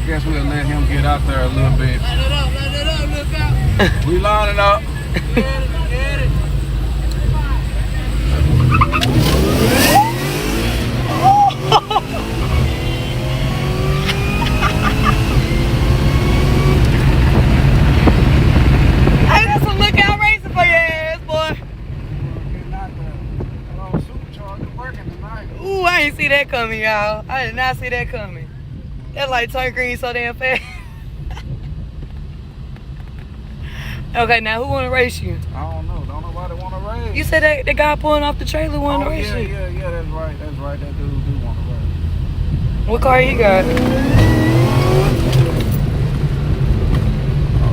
guess we'll let him get out there a little bit. Line it up, look out. We lining up. Get it. Hey, that's some lookout racing for your ass, boy. Getting out there. Hello, supercharger working tonight. Ooh, I ain't see that coming, y'all. I did not see that coming. That light turned green so damn fast. Okay, now who wanna race you? I don't know. Don't nobody want to race. You said that the guy pulling off the trailer wanted to race you. Yeah, that's right. That's right. That dude do want to race. What car he got? Oh,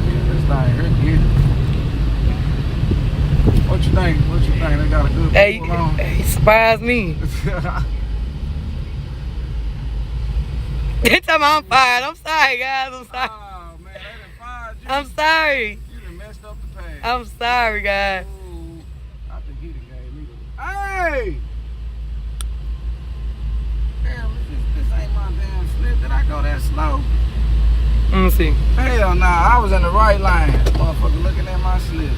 yeah, this thing here. What you think? What you think? They got a good Hey, pull on? he surprised me. They tell me I'm fired. I'm sorry, guys. I'm sorry. Oh, man, they done fired you. I'm sorry. You done messed up the pad. I'm sorry, guys. Ooh, I think he done gave me the... Hey! Damn, this ain't my damn slip. Did I go that slow? Let me see. Hell nah, I was in the right line. Motherfucker looking at my slip.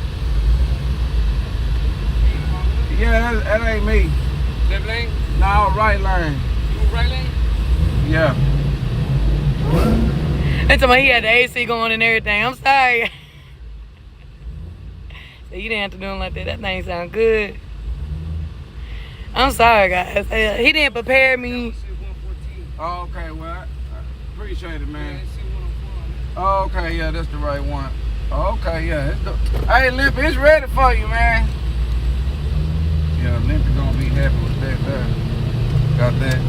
Yeah, that ain't me. Left lane? No, right lane. You right lane? Yeah. They told me he had the AC going and everything. I'm sorry. So you didn't have to do him like that. That thing sound good. I'm sorry, guys. He didn't prepare me. Oh, okay, well, I appreciate it, man. Oh, okay, yeah, that's the right one. Oh, okay, yeah. Hey, Limpy, it's ready for you, man. Yeah, Limpy gonna be happy with that there. Got that.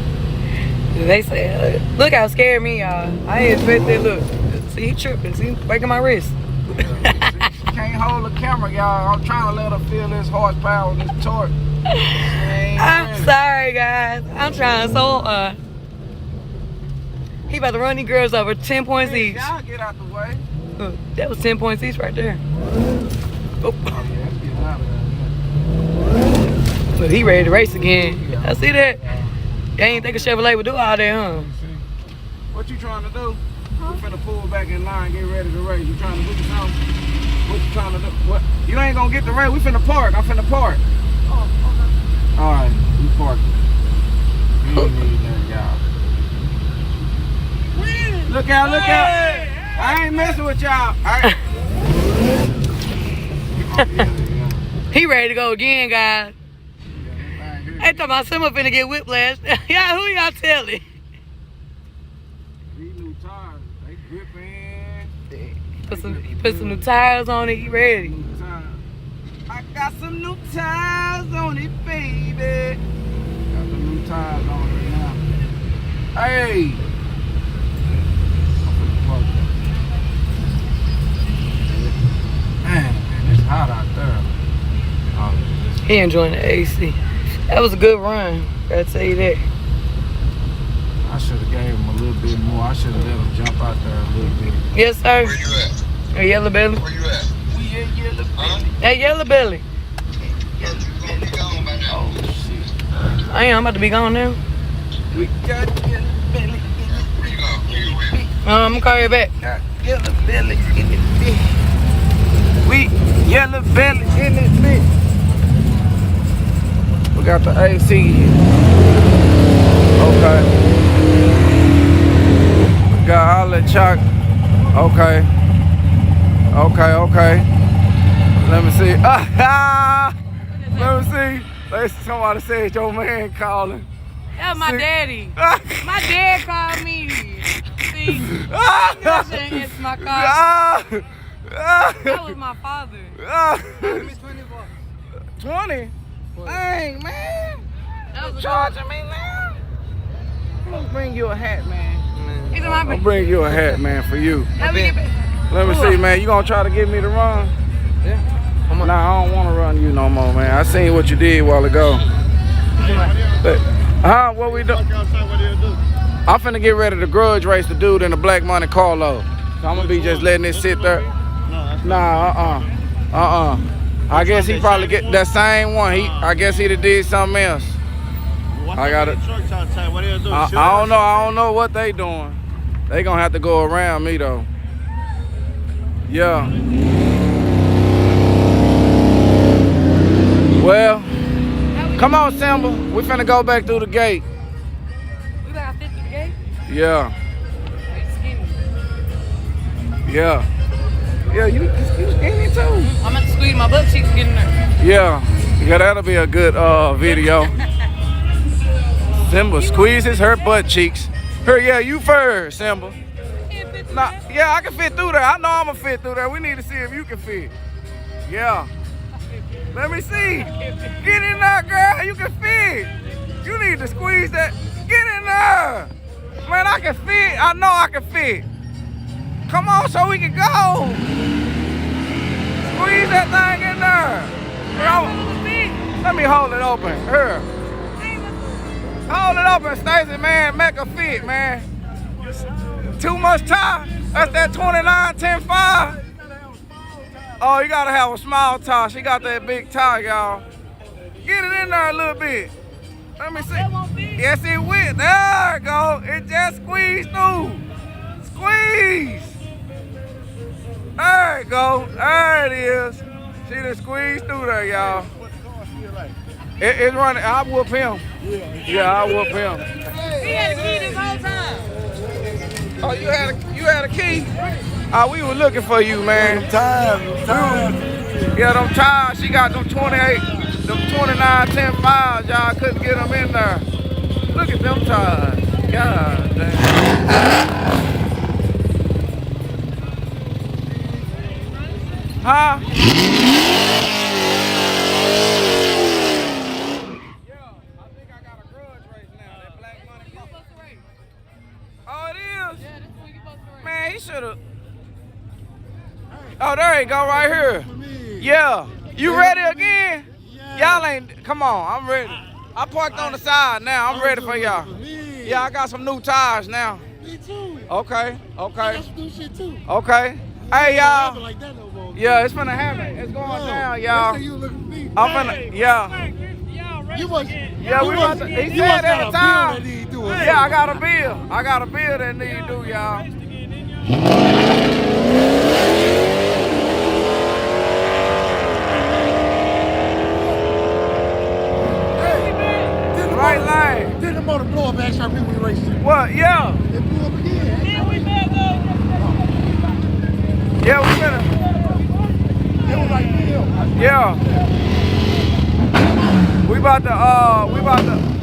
They say, look how scared me, y'all. I ain't expect that. Look, see, he tripping. See, breaking my wrist. Yeah, she can't hold the camera, y'all. I'm trying to let her feel this horsepower, this torque. I'm sorry, guys. I'm trying so hard. He about to run these girls over 10 points each. Y'all get out the way. Look, that was 10 points each right there. Oh. Oh, yeah, let's get out of there. Look, he ready to race again. I see that. They ain't think a Chevrolet would do all that, huh? What you trying to do? We finna pull back in line, get ready to race. You trying to do something? What you trying to do? What? You ain't gonna get the race. We finna park. I'm finna park. Oh, okay. All right, you park. You ain't need that, y'all. Look out, look out. I ain't messing with y'all. He ready to go again, guys. They talking about someone finna get whiplash. Y'all, who y'all telling? These new tires, they gripping. He put some new tires on it. He ready. New tires. I got some new tires on it, baby. Got some new tires on it now. Hey. Man, it's hot out there. Oh. He enjoying the AC. That was a good run. Gotta tell you that. I should have gave him a little bit more. I should have let him jump out there a little bit. Yes, sir. Where you at? At Yello Belly. Where you at? We at Yello Belly. At Yello Belly. You gonna be gone by now. Oh shit. I am. I'm about to be gone now. We got Yello Belly in Where you going? Where you with? I'm gonna call you back. Got Yello Belly in it. We Yello Belly in it, bitch. We got the AC here. Okay. We got all the chalk. Okay. Okay. Let me see. Let me see. Somebody said your man calling. That was my daddy. My dad called me. See, it's my car. That was my father. 20? Dang, man. That was Charging me now? I'm gonna bring you a hat, man. He's in I'm my gonna bring you a hat, man, for you. Let me get back. Let me see, man. You gonna try to get me to run? Yeah. Nah, I don't wanna run you no more, man. I seen what you did a while ago. What we do? I'm finna get ready to grudge race the dude in the Black Money Carlo. So I'm gonna be just letting it sit there. Nah, I guess he probably get that same one. I guess he'd have did something else. I got it. I don't know. I don't know what they doing. They gonna have to go around me though. Yeah. Well, come on, Simba. We finna go back through the gate. We gotta fit through the gate? Yeah. It's skinny. Yeah. Yeah, you skinny too. I'm about to squeeze my butt cheeks to get in there. Yeah. Yeah, that'll be a good video. Simba squeezes her butt cheeks. Her, yeah, you first, Simba. Nah, yeah, I can fit through there. I know I'm gonna fit through there. We need to see if you can fit. Yeah. Let me see. Get in there, girl. You can fit. You need to squeeze that. Get in there. Man, I can fit. I know I can fit. Come on so we can go. Squeeze that thing in there. Let me hold it open. Here. Hold it open, Stacy, man. Make a fit, man. Too much tie. That's that 29-10-5. Oh, you gotta have a small tie. She got that big tie, y'all. Get it in there a little bit. Let me see. Yes, it will. There it go. It just squeezed through. Squeeze. There it go. There it is. She done squeezed through there, y'all. It's running. I whoop him. Yeah, I whoop him. He had a key this whole time. Oh, you had a key? Oh, we were looking for you, man. Time. Yeah, them tires. She got them 28, them 29-10-5s. Y'all couldn't get them in there. Look at them tires. God damn. Huh? Man, he should've. Oh, there you go, right here. Yeah. You ready again? Y'all ain't. Come on, I'm ready. I parked on the side now. I'm ready for y'all. Yeah, I got some new tires now. Me too. Okay. That's new shit too. Okay. Hey, y'all. Like that no more. Yeah, it's finna happen. It's going down, y'all. You looking for me? I'm finna. Yeah. You must. Yeah, we want to. He said at the time. Yeah, I got a bill. I got a bill that need to do, y'all. Right lane. Did the motor blow up after we raced it? What? Yeah. It blew up again. Yeah, we finna. It was like, Yeah. We about to